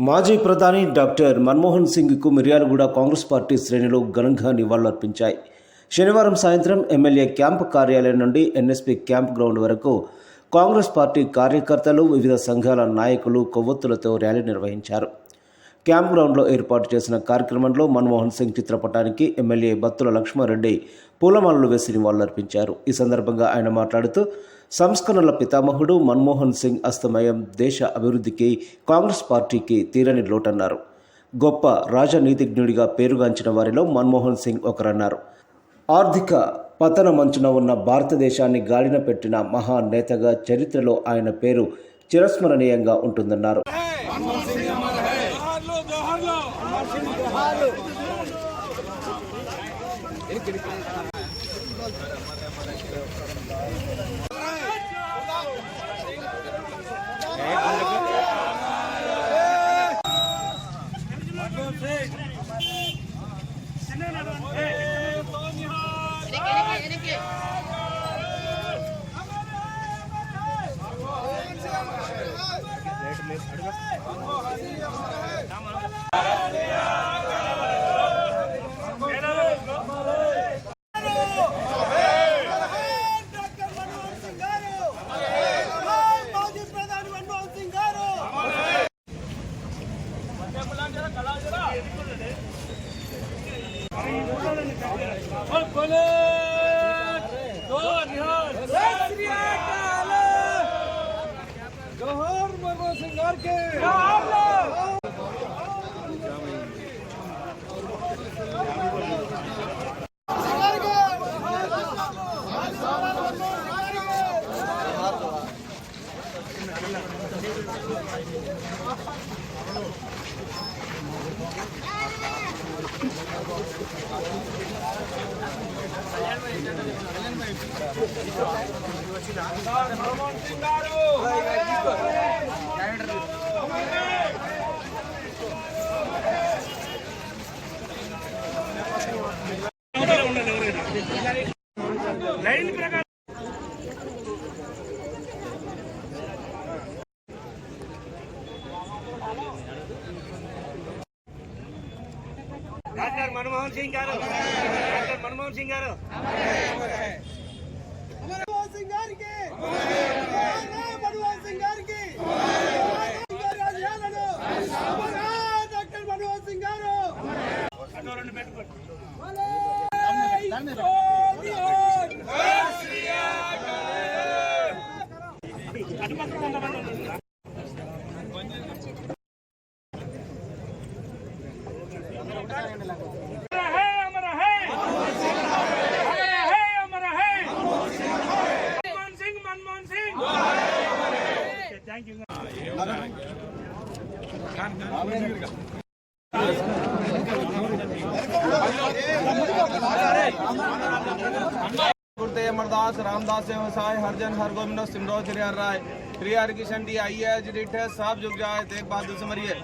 మాజీ ప్రధాని doctor Manmohan సింగ్కు Miryalaguda Congress party శ్రేణులు ఘనంగా నివాళులర్పించాయి. శనివారం సాయంత్రం ఎమ్మెల్యే క్యాంపు కార్యాలయం నుండి ఎన్ఎస్పీ క్యాంప్ గ్రౌండ్ వరకు కాంగ్రెస్ పార్టీ కార్యకర్తలు, వివిధ సంఘాల నాయకులు కొవ్వొత్తులతో ర్యాలీ నిర్వహించారు. క్యాంప్ గ్రౌండ్లో ఏర్పాటు చేసిన కార్యక్రమంలో మన్మోహన్ సింగ్ చిత్రపటానికి ఎమ్మెల్యే బత్తుల లక్ష్మారెడ్డి పూలమాలలు వేసి నివాళులర్పించారు. ఈ సందర్భంగా ఆయన మాట్లాడుతూ, సంస్కరణల పితామహుడు మన్మోహన్ సింగ్ అస్తమయం దేశ అభివృద్ధికి, కాంగ్రెస్ పార్టీకి తీరని లోటన్నారు. గొప్ప రాజనీతిజ్ఞుడిగా పేరుగాంచిన వారిలో మన్మోహన్ సింగ్ ఒకరన్నారు. ఆర్థిక పతన మంచున ఉన్న భారతదేశాన్ని గాడిన పెట్టిన మహానేతగా చరిత్రలో ఆయన పేరు చిరస్మరణీయంగా ఉంటుందన్నారు. డాక్టర్ మన్మోహన్ సింగ్ గారు, డాక్టర్ మన్మోహన్ సింగ్ గారు, మన్మోహన్ సింగ్ గారికి, మన్మోహన్ సింగ్ గారికి, డాక్టర్ మన్మోహన్ సింగ్ గారు अमरदास रामदास व्यवसाय हरजन हर गोविंद सिमरो चिरियर राय श्री हरिकिशन डी आई है जिठे सब जुग जाए तेग बहादुर समरिए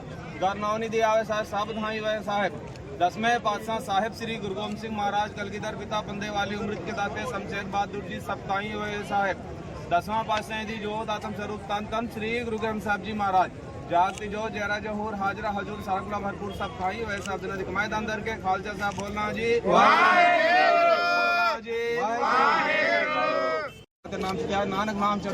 गरनौनी दी आवे साहब साबुत हाई वे साहब 10वें पातशाह साहिब श्री गुरु गोबिंद सिंह महाराज कलगीधर पिता बंदे वाली उम्र के दाते शमशेर बहादुर जी सब ताई हुए साहब 10वां पातशाह दी जोत आत्म स्वरूप तन तन श्री गुरु ग्रंथ साहब जी महाराज जागती जो जयरा जहूर हाजरा हजूर सारकुला भरपूर सब खाई हुए साहब दिन दिखमाए अंदर के खालसा साहब बोलना जी नाम क्या नानक नाम चढ़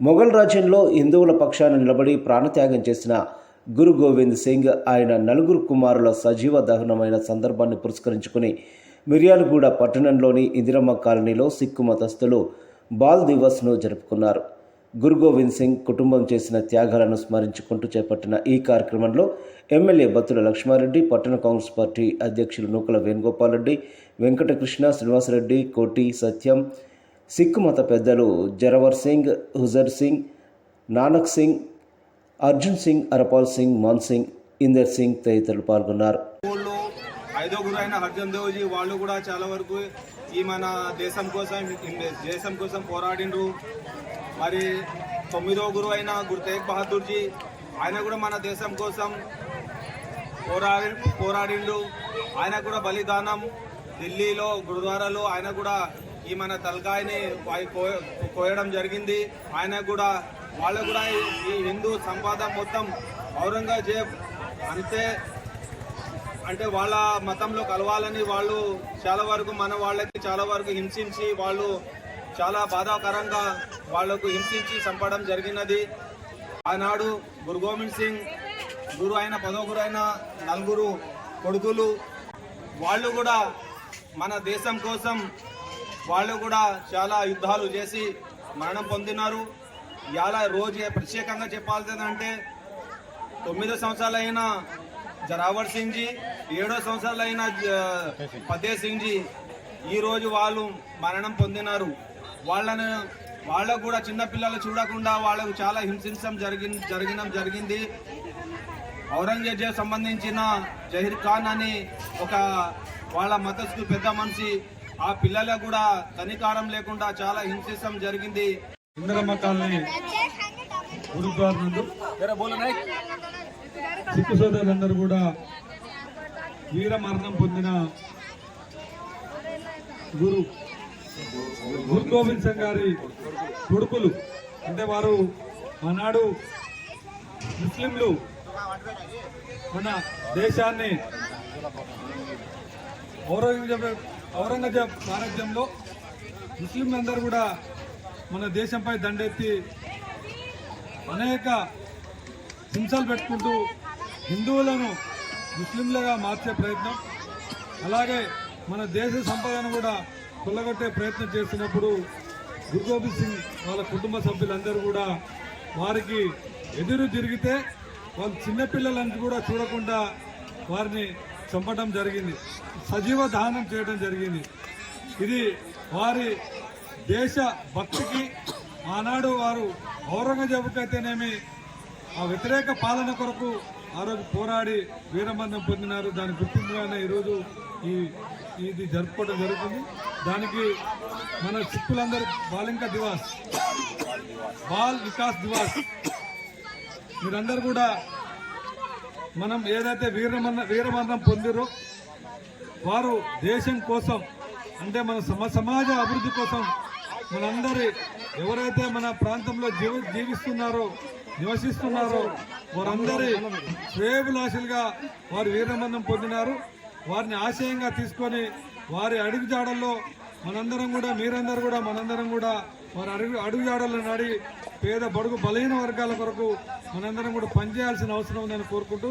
మొఘల్ రాజ్యంలో హిందువుల పక్షాన నిలబడి ప్రాణత్యాగం చేసిన గురు గోవింద్ సింగ్ ఆయన నలుగురు కుమారుల సజీవ దహనమైన సందర్భాన్ని పురస్కరించుకుని మిర్యాలగూడ పట్టణంలోని ఇందిరమ్మ కాలనీలో సిక్కు మతస్థులు బాల్ దివస్ను జరుపుకున్నారు. గురు గోవింద్ సింగ్ కుటుంబం చేసిన త్యాగాలను స్మరించుకుంటూ చేపట్టిన ఈ కార్యక్రమంలో ఎమ్మెల్యే బత్తుల లక్ష్మారెడ్డి, పట్టణ కాంగ్రెస్ పార్టీ అధ్యక్షులు నూకల వేణుగోపాల్ రెడ్డి, వెంకటకృష్ణ, శ్రీనివాసరెడ్డి, కోటి సత్యం, సిక్కు మత పెద్దలు జరవర్ సింగ్, హుజర్ సింగ్, నానక్ సింగ్, అర్జున్ సింగ్, అరపాల్ సింగ్, మాన్ సింగ్, ఇందర్ సింగ్ తదితరులు పాల్గొన్నారు. ఐదో గురు అయిన హర్జన్ దేవ్జీ వాళ్ళు కూడా చాలా వరకు ఈ మన దేశం కోసం పోరాడిండ్రు. మరి 9వ గురువు అయిన గురు తేగ్ బహదూర్జీ ఆయన కూడా మన దేశం కోసం పోరాడిండు. ఆయన కూడా బలిదానం ఢిల్లీలో గురుద్వారాలో ఆయన కూడా ఈ మన తలకాయని కోయడం జరిగింది. ఆయన కూడా వాళ్ళు కూడా ఈ హిందూ సంపద మొత్తం ఔరంగజేబ్ అంటే వాళ్ళ మతంలో కలవాలని వాళ్ళు చాలా వరకు మన వాళ్ళకి చాలా వరకు హింసించి వాళ్ళు చాలా బాధాకరంగా వాళ్లకు హింసించి చంపడం జరిగినది. ఆనాడు గురు గోవింద్ సింగ్ గురు అయిన 10వ గురు అయిన 4 కొడుకులు వాళ్ళు కూడా మన దేశం కోసం వాళ్ళు కూడా చాలా యుద్ధాలు చేసి మరణం పొందినారు. ఇలా రోజు ప్రత్యేకంగా చెప్పాల్సిందంటే 9 సంవత్సరాలైన జరావర్ సింగ్ జీ, 7 సంవత్సరాలైన ఫతేహ్ సింగ్ జీ ఈ రోజు వాళ్ళు మరణం పొందినారు. వాళ్ళకు కూడా చిన్నపిల్లలు చూడకుండా వాళ్ళకు చాలా హింసించడం జరిగింది. ఔరంగజేబ్ సంబంధించిన జహీర్ ఖాన్ అని ఒక వాళ్ళ మతస్థు పెద్ద మనిషి ఆ పిల్లలకు కూడా కనికారం లేకుండా చాలా హింసించడం జరిగింది. ఇందిరమ్మ కాలనీ గురుద్వార నందు సిక్కు సోదరులందరూ కూడా వీర మరణం పొందిన గురు గోవింద్ సింగ్ గారి కొడుకులు. అంటే వారు ఆనాడు ముస్లింలు మన దేశాన్ని ఔరంగజేబ్ సారథ్యంలో ముస్లింలందరూ కూడా మన దేశంపై దండెత్తి అనేక హింసలు పెట్టుకుంటూ హిందువులను ముస్లింలుగా మార్చే ప్రయత్నం, అలాగే మన దేశ సంపదను కూడా కొల్లగొట్టే ప్రయత్నం చేస్తున్నప్పుడు గురు గోవింద్ సింగ్ వాళ్ళ కుటుంబ సభ్యులందరూ కూడా వారికి ఎదురు తిరిగితే వాళ్ళు చిన్నపిల్లలను కూడా చూడకుండా వారిని చంపడం జరిగింది, సజీవ దహనం చేయడం జరిగింది. ఇది వారి దేశ భక్తికి ఆనాడు వారు ఔరంగజేబుకైతేనేమి ఆ వ్యతిరేక పాలన కొరకు ఆ రోజు పోరాడి వీరమరణం పొందినారు. దాని గుర్తింపుగానే ఈరోజు ఇది జరుపుకోవడం జరుగుతుంది. దానికి మన సిక్కులందరూ బాల్ వికాస్ దివాస్ మీరందరూ కూడా మనం ఏదైతే వీరమరణం పొందిరో వారు దేశం కోసం అంటే మన సమాజ అభివృద్ధి కోసం మనందరి ఎవరైతే మన ప్రాంతంలో నివసిస్తున్నారో వారందరి శ్రేయోభిలాషులుగా వారు వీరమరణం పొందినారు. వారిని ఆశయంగా తీసుకొని వారి అడుగుజాడల్లో మనందరం కూడా మనందరం కూడా వారి అడుగుజాడల్లో నడి పేద బడుగు బలహీన వర్గాల కొరకు మనందరం కూడా పనిచేయాల్సిన అవసరం ఉందని కోరుకుంటూ